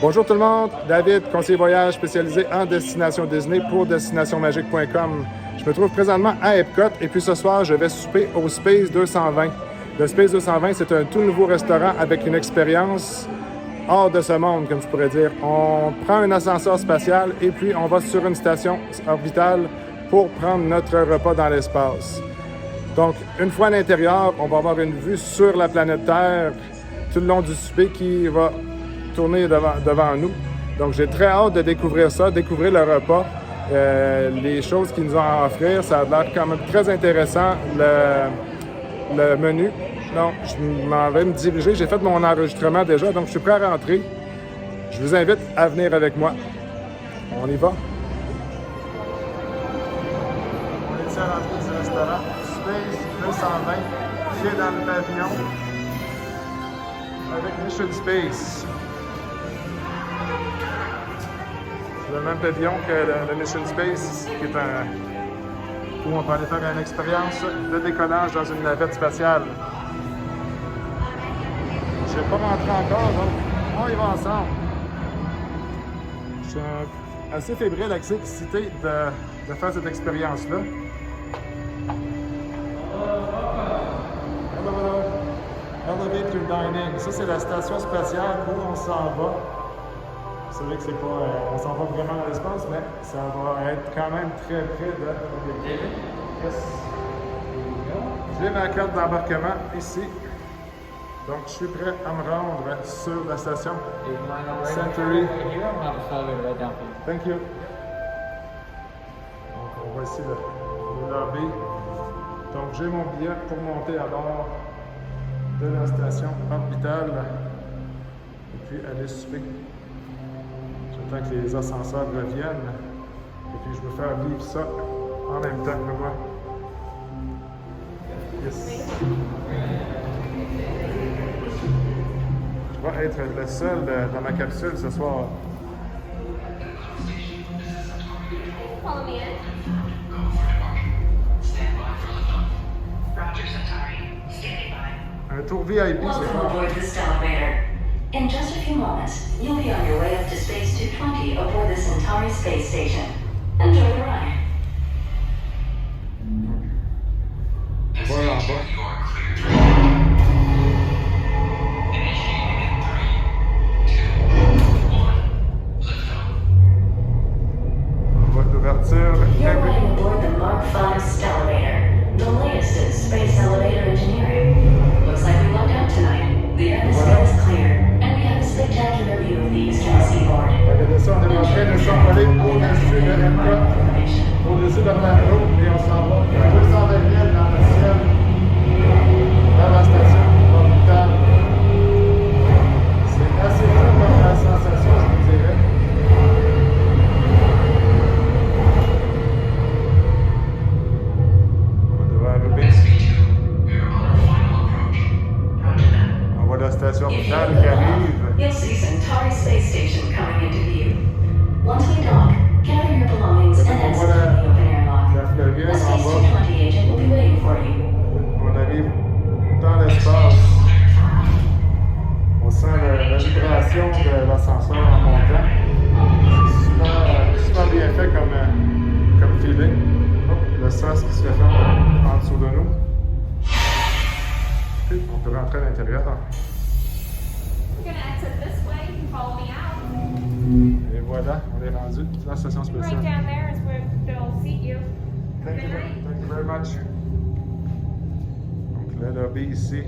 Bonjour tout le monde, David, conseiller voyage spécialisé en destination Disney pour destinationmagique.com. Je me trouve présentement à Epcot et puis ce soir, je vais souper au Space 220. Le Space 220, c'est un tout nouveau restaurant avec une expérience hors de ce monde, comme je pourrais dire. On prend un ascenseur spatial et puis on va sur une station orbitale pour prendre notre repas dans l'espace. Donc, une fois à l'intérieur, on va avoir une vue sur la planète Terre tout le long du souper qui va tourner devant nous. Donc, j'ai très hâte de découvrir ça, découvrir le repas, les choses qu'ils nous ont à offrir. Ça a l'air quand même très intéressant, le menu. Donc, je m'en vais me diriger. J'ai fait mon enregistrement déjà, donc je suis prêt à rentrer. Je vous invite à venir avec moi. On y va. On est ici à l'entrée du restaurant Space 220, qui est dans le pavillon avec Mission Space. C'est le même pavillon que le Mission Space, qui est où on peut aller faire une expérience de décollage dans une navette spatiale. Je n'ai pas rentré encore, donc on y va ensemble. Je suis assez fébrile, assez excité de faire cette expérience-là. Elevator Dining, ça c'est la station spatiale où on s'en va. C'est vrai que c'est pas, on s'en va vraiment dans l'espace, mais ça va être quand même très près de... Yes. J'ai ma carte d'embarquement ici. Donc je suis prêt à me rendre sur la station Century. Thank you. Donc on voit ici le lobby. Donc j'ai mon billet pour monter à bord de la station orbitale et puis aller souper. J'attends que les ascenseurs reviennent et puis je veux faire vivre ça en même temps que moi. Yes. Je vais être le seul dans ma capsule ce soir. Follow me in. Un tour VIP, c'est Welcome quoi? aboard this elevator. In just a few moments, you'll be on your way up to Space 220 aboard the Centauri space station. Enjoy the ride. Voilà, en bas. On voit l'ouverture. You're riding aboard the Mark V Stellarator, the latest in space elevator engineering. Looks like we lucked out tonight. The atmosphere is clear, and we have a spectacular view of the eastern seaboard. Regardez ça, on est en train de s'envoler au-dessus de Epcot, au-dessus d'Orlando, et on s'en va à 220 000 dans le ciel, dans la station orbitale. C'est assez fou comme la sensation, je vous dirais. On devrait arriver. On voit la station If you orbitale look qui up, arrive. you'll see Centauri space station coming into view. Once we dock, gather your belongings and exit through the open air lock. La Florienne A en Space bas. 220 agent will be waiting for you. On arrive dans l'espace. On sent la vibration de l'ascenseur en montant. C'est super bien fait comme feeling. Hop, le sas qui se fait en dessous de nous. Puis, on peut rentrer à l'intérieur. We're gonna exit this way. You can follow me out. Et voilà, on est rendu dans la station Right spéciale. down there is where they'll seat you. Thank you, Good night. thank you very much. Donc le lobby ici,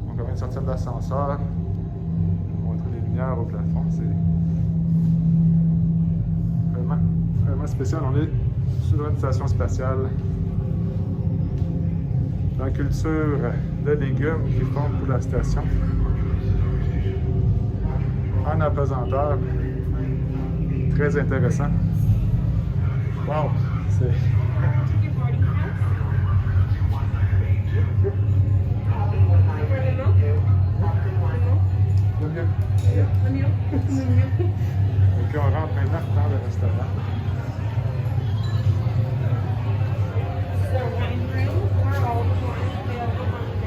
on vient de sortir de l'ascenseur. On va montrer les lumières au plafond. C'est vraiment spécial. On est sur une station spatiale. La culture de légumes qui font pour la station. En apesanteur. Très intéressant. Wow! C'est... Your boarding pass. Le mieux. Donc on rentre maintenant dans le restaurant. So wine room or all the wine available on the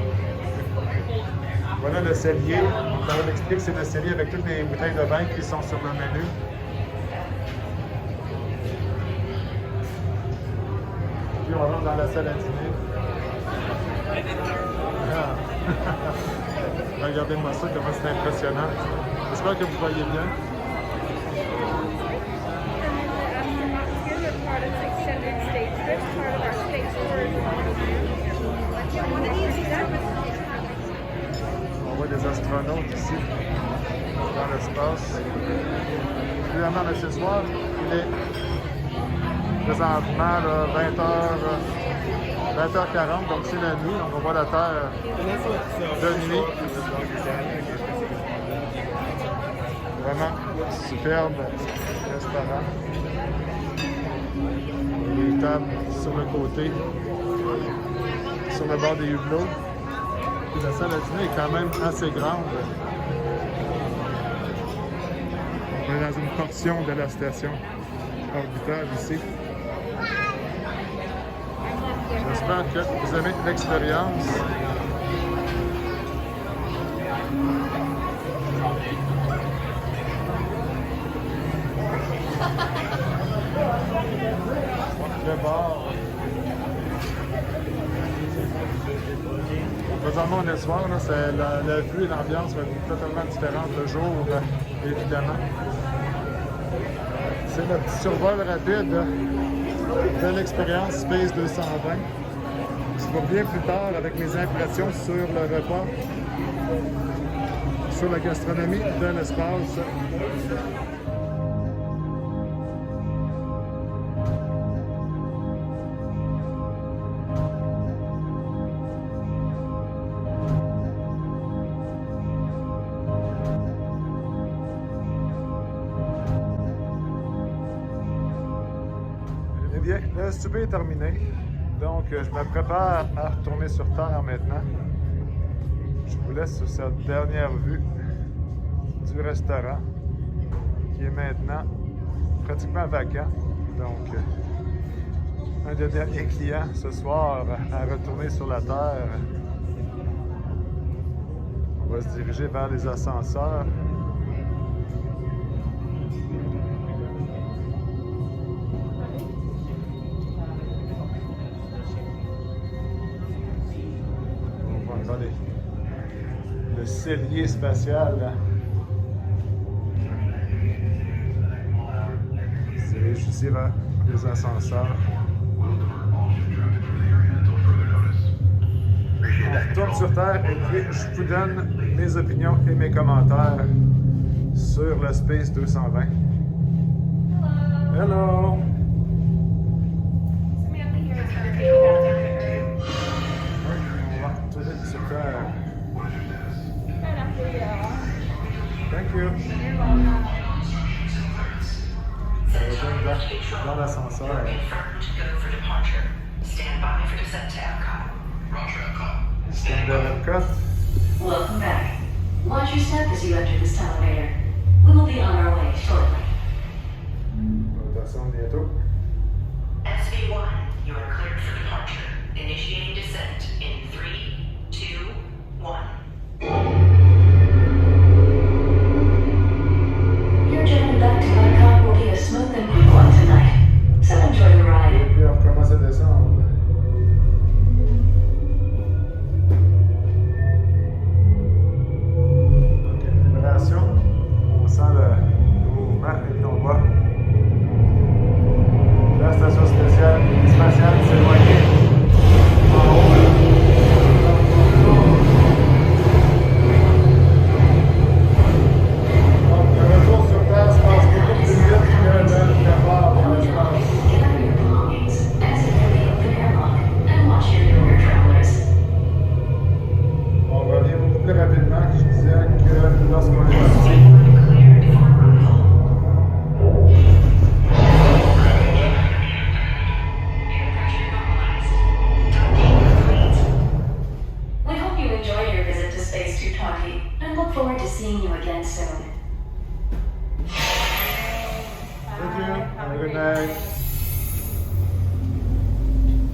menu. Voilà le cellier. Donc, on explique que c'est le cellier avec toutes les bouteilles de vin qui sont sur le menu. Puis on rentre dans la salle à dîner. Ah. Regardez-moi ça, comment c'est impressionnant. J'espère que vous voyez bien. On voit des astronautes ici, dans l'espace. Évidemment, ce soir, il est présentement 20h40, donc c'est la nuit, donc on voit la Terre de nuit. Vraiment superbe restaurant. Les tables sur le côté, sur le bord des hublots. Puis la salle à dîner est quand même assez grande. On est dans une portion de la station orbitale ici. J'espère que vous aimez l'expérience. Le bord. Présentement, on est le soir, la vue et l'ambiance vont être totalement différentes le jour, évidemment. C'est le petit survol rapide de l'expérience Space 220. Je vous reviens plus tard avec mes impressions sur le repas, sur la gastronomie de l'espace. Bien, le souper est terminé, donc je me prépare à retourner sur Terre maintenant. Je vous laisse sur cette dernière vue du restaurant qui est maintenant pratiquement vacant. Donc, un des derniers clients ce soir à retourner sur la Terre. On va se diriger vers les ascenseurs. Regardez, le cellier spatial. C'est ici vers les ascenseurs. On retourne sur Terre et puis je vous donne mes opinions et mes commentaires sur le Space 220. Hello! Samantha here is her favorite. On va retourner sur Terre. Right after you. Thank you. You're welcome. Dans l'ascenseur. Confirmed. Go for departure. Stand by for descent to Epcot. Roger, Epcot. Stand by Epcot. Welcome back. Watch your step as you enter this elevator. We will be on our way shortly. On va descendre bientôt. SV1, you are cleared for departure. Initiating descent in 3, 2, 1. Your journey back to Epcot will be a smooth and quick one tonight. So enjoy the ride. Et puis on recommence à descendre. Donc, une vibration. On sent le mouvement et puis on voit la station spatiale s'éloigner en haut. Donc, le retour sur Terre se passe beaucoup plus vite que le départ dans l'espace. Gather your belongings, exit through the open airlock, and watch your door, travelers. On revient beaucoup plus rapidement que je disais que lorsqu'on est parti. Cleared for arrival. Air pressure normalized. We hope you enjoyed your visit to Space 220 and look forward to seeing you again soon. Thank you. Have a good night.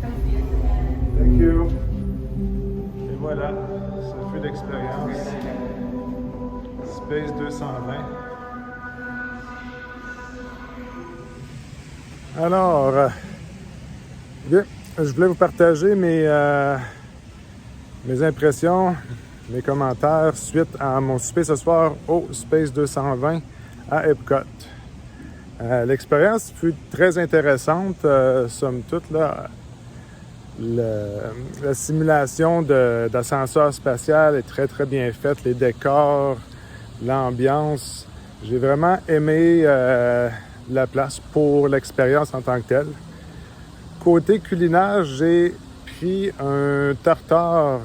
Come see us again. Thank you. Et voilà, ce puis l'expérience Space 220. Alors, bien, je voulais vous partager mes impressions, mes commentaires suite à mon souper ce soir au Space 220 à Epcot. L'expérience fut très intéressante, somme toute, là. La simulation d'ascenseur spatial est très très bien faite, les décors, l'ambiance. J'ai vraiment aimé la place pour l'expérience en tant que telle. Côté culinaire, j'ai pris un tartare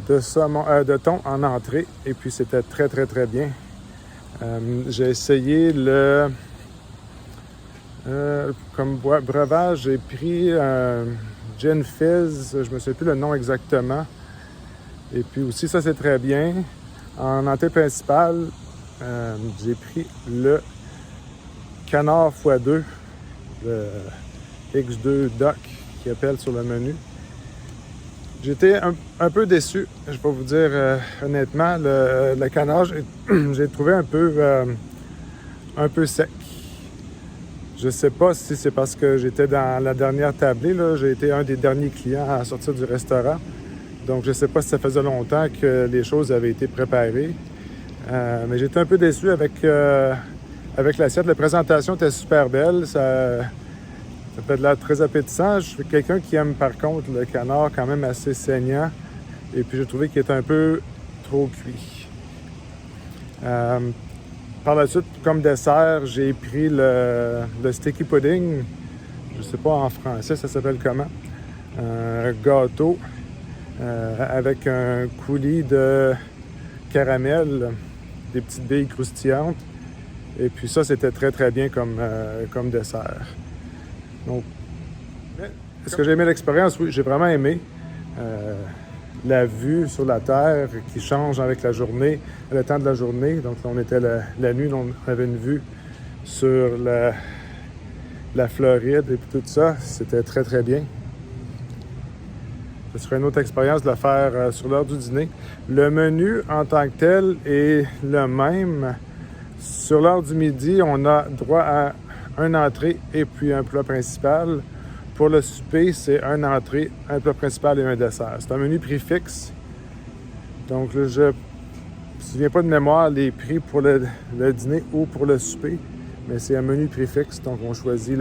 de thon en entrée et puis c'était très très très bien. J'ai essayé comme breuvage, j'ai pris Gin Fizz, je me souviens plus le nom exactement. Et puis aussi, ça c'est très bien. En entrée principale, j'ai pris le canard x2, le X2 Duck qui appelle sur le menu. J'étais un peu déçu, je vais vous dire honnêtement. Le canard, j'ai trouvé un peu sec. Je ne sais pas si c'est parce que j'étais dans la dernière tablée, là. J'ai été un des derniers clients à sortir du restaurant. Donc, je ne sais pas si ça faisait longtemps que les choses avaient été préparées. Mais j'étais un peu déçu avec l'assiette. La présentation était super belle. Ça fait de l'air très appétissant. Je suis quelqu'un qui aime, par contre, le canard quand même assez saignant. Et puis, j'ai trouvé qu'il était un peu trop cuit. Par la suite, comme dessert, j'ai pris le sticky pudding. Je ne sais pas en français, ça s'appelle comment. Un gâteau avec un coulis de caramel, des petites billes croustillantes. Et puis ça, c'était très très bien comme dessert. Donc, est-ce que j'ai aimé l'expérience? Oui, j'ai vraiment aimé. La vue sur la Terre qui change avec la journée, le temps de la journée. Donc là, on était la nuit, on avait une vue sur la Floride et puis tout ça. C'était très, très bien. Ce serait une autre expérience de le faire sur l'heure du dîner. Le menu en tant que tel est le même. Sur l'heure du midi, on a droit à une entrée et puis un plat principal. Pour le souper, c'est une entrée, un plat principal et un dessert. C'est un menu prix fixe. Donc, là, je ne me souviens pas de mémoire les prix pour le dîner ou pour le souper, mais c'est un menu prix fixe. Donc, on choisit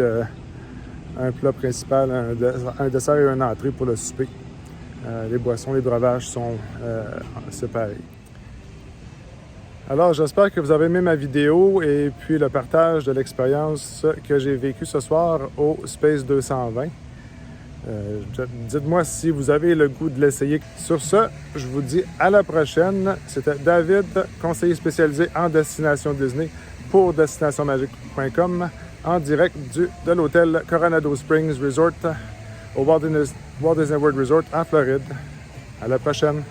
un plat principal, un dessert et une entrée pour le souper. Les boissons, les breuvages sont séparés. Alors, j'espère que vous avez aimé ma vidéo et puis le partage de l'expérience que j'ai vécue ce soir au Space 220. Dites-moi si vous avez le goût de l'essayer. Sur ce, je vous dis à la prochaine. C'était David, conseiller spécialisé en destination Disney pour destinationmagique.com, en direct de l'hôtel Coronado Springs Resort au Walt Disney World Resort en Floride. À la prochaine.